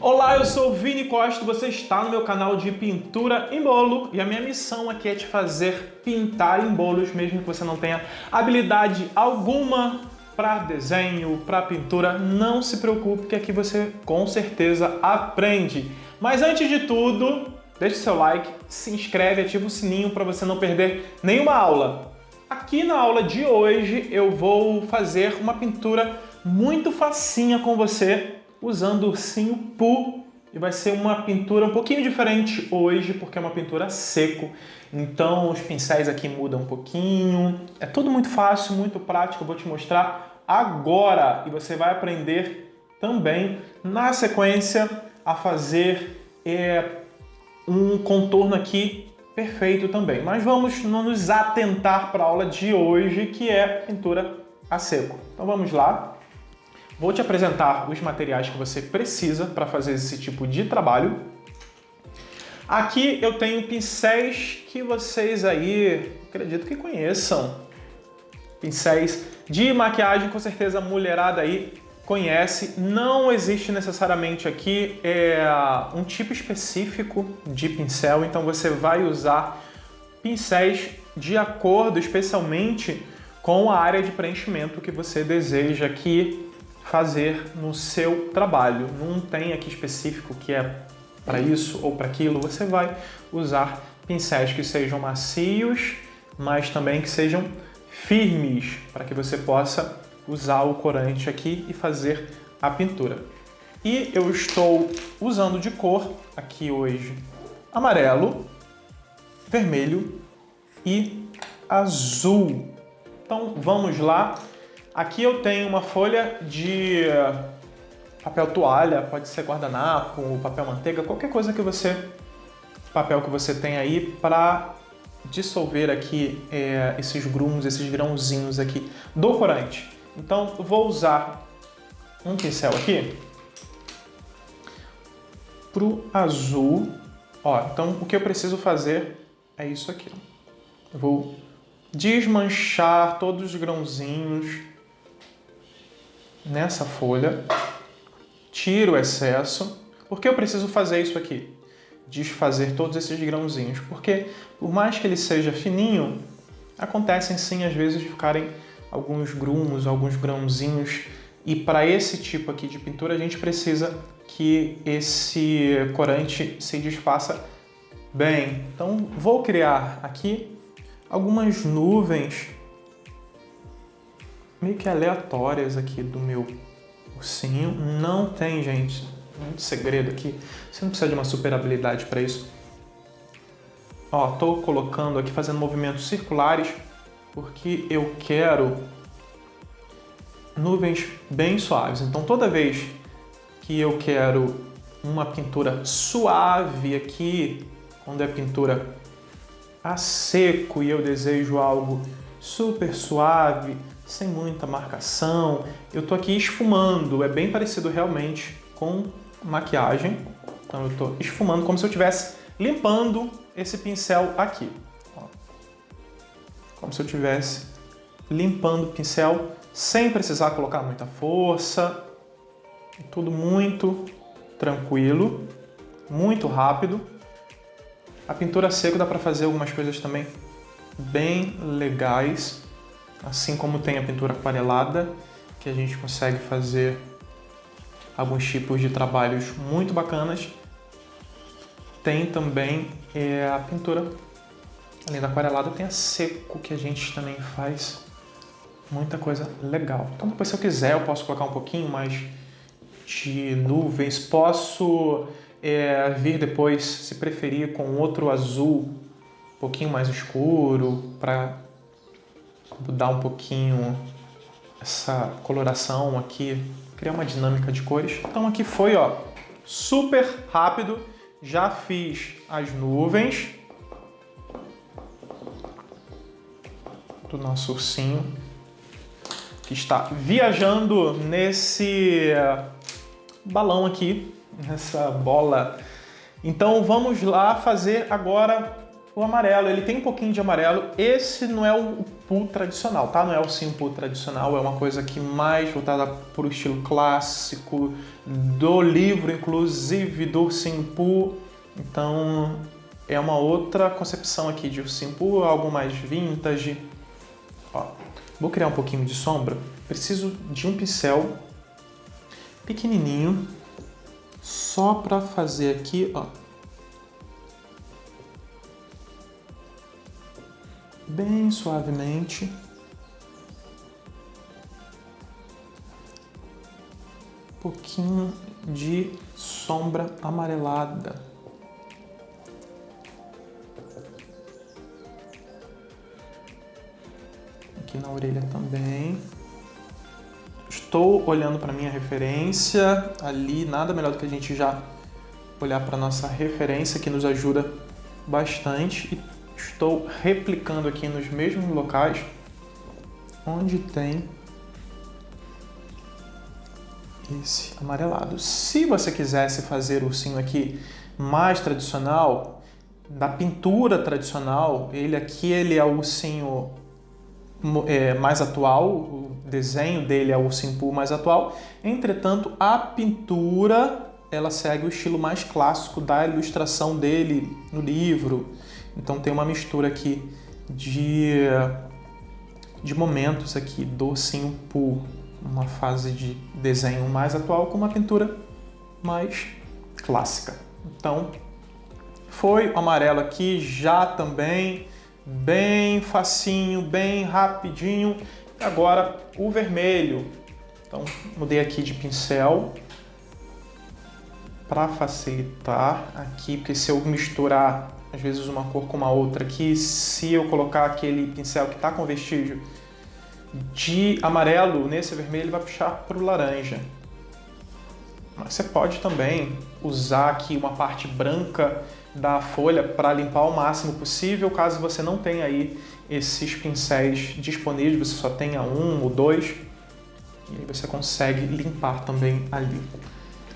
Olá, eu sou o Vini Costa, você está no meu canal de pintura em bolo e a minha missão aqui é te fazer pintar em bolos, mesmo que você não tenha habilidade alguma para desenho, para pintura. Não se preocupe que aqui você com certeza aprende. Mas antes de tudo, deixe seu like, se inscreve, ativa o sininho para você não perder nenhuma aula. Aqui na aula de hoje eu vou fazer uma pintura muito facinha com você, usando o ursinho Pooh, e vai ser uma pintura um pouquinho diferente hoje, porque é uma pintura seco, então os pincéis aqui mudam um pouquinho, é tudo muito fácil, muito prático, eu vou te mostrar agora, e você vai aprender também, na sequência, a fazer um contorno aqui perfeito também. Mas vamos nos atentar para a aula de hoje, que é pintura a seco. Então vamos lá. Vou te apresentar os materiais que você precisa para fazer esse tipo de trabalho. Aqui eu tenho pincéis que vocês aí, acredito que conheçam. Pincéis de maquiagem, com certeza a mulherada aí conhece. Não existe necessariamente aqui um tipo específico de pincel, então você vai usar pincéis de acordo especialmente com a área de preenchimento que você deseja aqui fazer no seu trabalho. Não tem aqui específico que é para isso ou para aquilo. Você vai usar pincéis que sejam macios, mas também que sejam firmes, para que você possa usar o corante aqui e fazer a pintura. E eu estou usando de cor aqui hoje amarelo, vermelho e azul. Então vamos lá. Aqui eu tenho uma folha de papel toalha, pode ser guardanapo, papel manteiga, qualquer coisa que papel que você tem aí para dissolver aqui esses grumos, esses grãozinhos aqui do corante. Então eu vou usar um pincel aqui pro azul. Ó, então o que eu preciso fazer é isso aqui. Eu vou desmanchar todos os grãozinhos nessa folha, tiro o excesso. Por que eu preciso fazer isso aqui? Desfazer todos esses grãozinhos, porque por mais que ele seja fininho, acontecem sim às vezes de ficarem alguns grumos, alguns grãozinhos, e para esse tipo aqui de pintura a gente precisa que esse corante se desfaça bem. Então vou criar aqui algumas nuvens meio que aleatórias aqui do meu ursinho. Não tem, gente, muito segredo aqui. Você não precisa de uma super habilidade para isso. Ó, tô colocando aqui, fazendo movimentos circulares, porque eu quero nuvens bem suaves. Então toda vez que eu quero uma pintura suave aqui, quando é pintura a seco e eu desejo algo super suave, sem muita marcação, eu tô aqui esfumando, é bem parecido realmente com maquiagem. Então eu tô esfumando como se eu estivesse limpando esse pincel aqui. Ó. Como se eu estivesse limpando o pincel sem precisar colocar muita força. Tudo muito tranquilo, muito rápido. A pintura seco dá para fazer algumas coisas também bem legais. Assim como tem a pintura aquarelada, que a gente consegue fazer alguns tipos de trabalhos muito bacanas. Tem também a pintura, além da aquarelada, tem a seco, que a gente também faz muita coisa legal. Então depois, se eu quiser, eu posso colocar um pouquinho mais de nuvens. Posso vir depois, se preferir, com outro azul um pouquinho mais escuro, para mudar um pouquinho essa coloração aqui, criar uma dinâmica de cores. Então aqui foi, ó, super rápido. Já fiz as nuvens do nosso ursinho, que está viajando nesse balão aqui, nessa bola. Então vamos lá fazer agora o amarelo, ele tem um pouquinho de amarelo. Esse não é o pool tradicional, tá? Não é o ursinho pool tradicional, é uma coisa que mais voltada para o estilo clássico do livro, inclusive do ursinho pool. Então é uma outra concepção aqui de ursinho pool, algo mais vintage. Ó, vou criar um pouquinho de sombra. Preciso de um pincel pequenininho, só para fazer aqui, ó, bem suavemente. Um pouquinho de sombra amarelada. Aqui na orelha também. Estou olhando para minha referência ali, nada melhor do que a gente já olhar para nossa referência, que nos ajuda bastante. E estou replicando aqui nos mesmos locais onde tem esse amarelado. Se você quisesse fazer o ursinho aqui mais tradicional, da pintura tradicional, ele é o ursinho mais atual, o desenho dele é o ursinho pool mais atual. Entretanto, a pintura ela segue o estilo mais clássico da ilustração dele no livro. Então tem uma mistura aqui de momentos aqui do ursinho pool, uma fase de desenho mais atual com uma pintura mais clássica. Então foi o amarelo aqui já também. Bem facinho, bem rapidinho. Agora o vermelho. Então mudei aqui de pincel para facilitar aqui, porque se eu misturar às vezes uma cor com uma outra aqui, se eu colocar aquele pincel que está com vestígio de amarelo nesse vermelho, ele vai puxar para o laranja. Mas você pode também usar aqui uma parte branca da folha para limpar o máximo possível, caso você não tenha aí esses pincéis disponíveis, você só tenha um ou dois, e aí você consegue limpar também ali.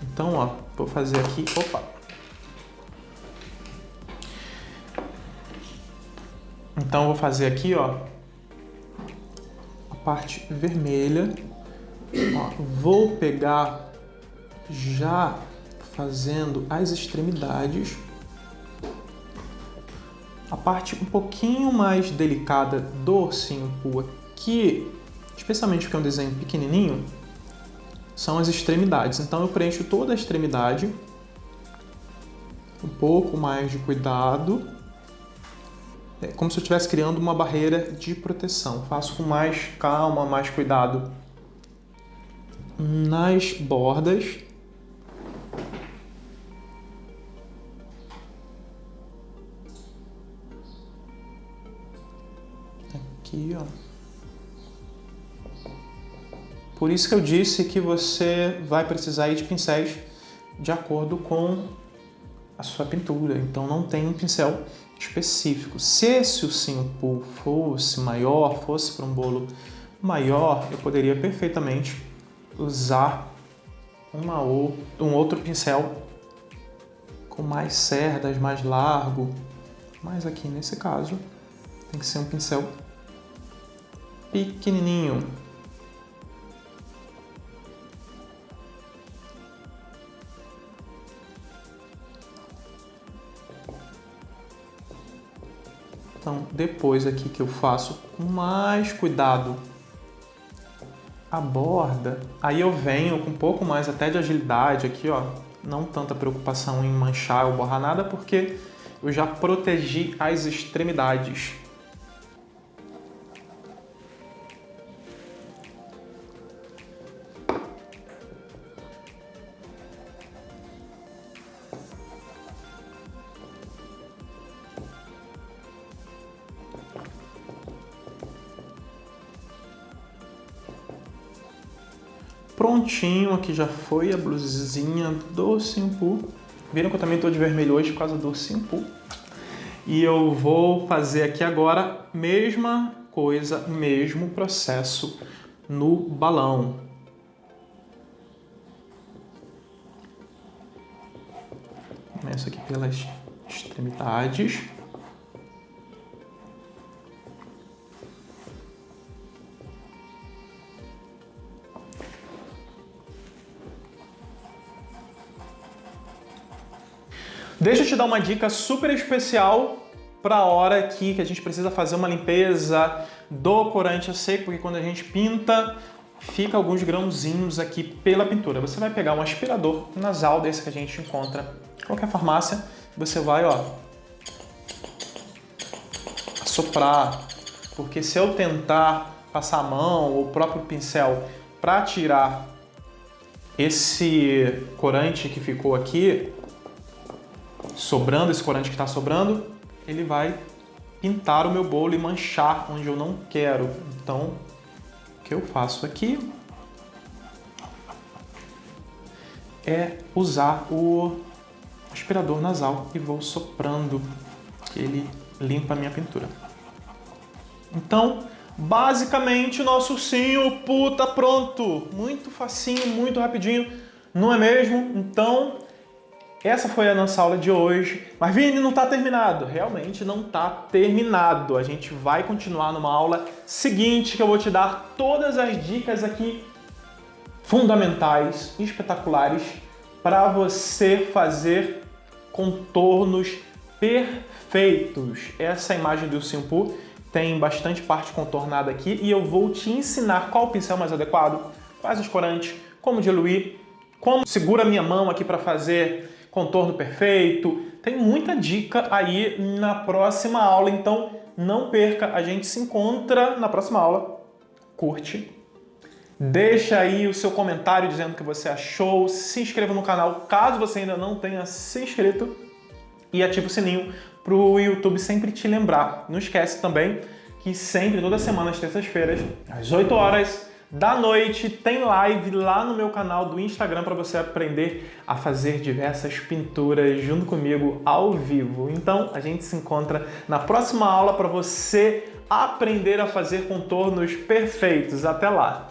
Então, ó, vou fazer aqui, opa! Então, vou fazer aqui, ó, a parte vermelha. Ó, vou pegar já fazendo as extremidades. A parte um pouquinho mais delicada do ursinho pool aqui, especialmente porque é um desenho pequenininho, são as extremidades. Então eu preencho toda a extremidade, um pouco mais de cuidado, como se eu estivesse criando uma barreira de proteção. Faço com mais calma, mais cuidado nas bordas. Aqui, ó. Por isso que eu disse que você vai precisar ir de pincéis de acordo com a sua pintura. Então não tem um pincel específico. Se esse ursinho pool fosse maior, fosse para um bolo maior, eu poderia perfeitamente usar um outro pincel com mais cerdas, mais largo. Mas aqui nesse caso tem que ser um pincel pequenininho. Então, depois aqui que eu faço com mais cuidado a borda, aí eu venho com um pouco mais até de agilidade aqui, ó, não tanta preocupação em manchar ou borrar nada, porque eu já protegi as extremidades. Prontinho, aqui já foi a blusinha do ursinho pool. Viram que eu também estou de vermelho hoje por causa do ursinho pool. E eu vou fazer aqui agora mesma coisa, mesmo processo no balão. Começo aqui pelas extremidades. Deixa eu te dar uma dica super especial para a hora aqui que a gente precisa fazer uma limpeza do corante a seco, porque quando a gente pinta, fica alguns grãozinhos aqui pela pintura. Você vai pegar um aspirador nasal desse que a gente encontra em qualquer farmácia, você vai, ó, soprar, porque se eu tentar passar a mão ou o próprio pincel para tirar esse corante que ficou aqui, sobrando, esse corante que está sobrando, ele vai pintar o meu bolo e manchar onde eu não quero. Então, o que eu faço aqui é usar o aspirador nasal e vou soprando, que ele limpa a minha pintura. Então, basicamente, o nosso ursinho tá pronto. Muito facinho, muito rapidinho, não é mesmo? Então, essa foi a nossa aula de hoje. Mas, Vini, não está terminado. Realmente não está terminado. A gente vai continuar numa aula seguinte, que eu vou te dar todas as dicas aqui fundamentais, espetaculares, para você fazer contornos perfeitos. Essa imagem do ursinho Pooh tem bastante parte contornada aqui e eu vou te ensinar qual o pincel mais adequado, quais os corantes, como diluir, como segura a minha mão aqui para fazer contorno perfeito. Tem muita dica aí na próxima aula, então não perca. A gente se encontra na próxima aula. Curte, deixa aí o seu comentário dizendo o que você achou, se inscreva no canal caso você ainda não tenha se inscrito e ative o sininho para o YouTube sempre te lembrar. Não esquece também que sempre, toda semana, às terças-feiras, às 8 horas da noite, tem live lá no meu canal do Instagram para você aprender a fazer diversas pinturas junto comigo ao vivo. Então, a gente se encontra na próxima aula para você aprender a fazer contornos perfeitos. Até lá!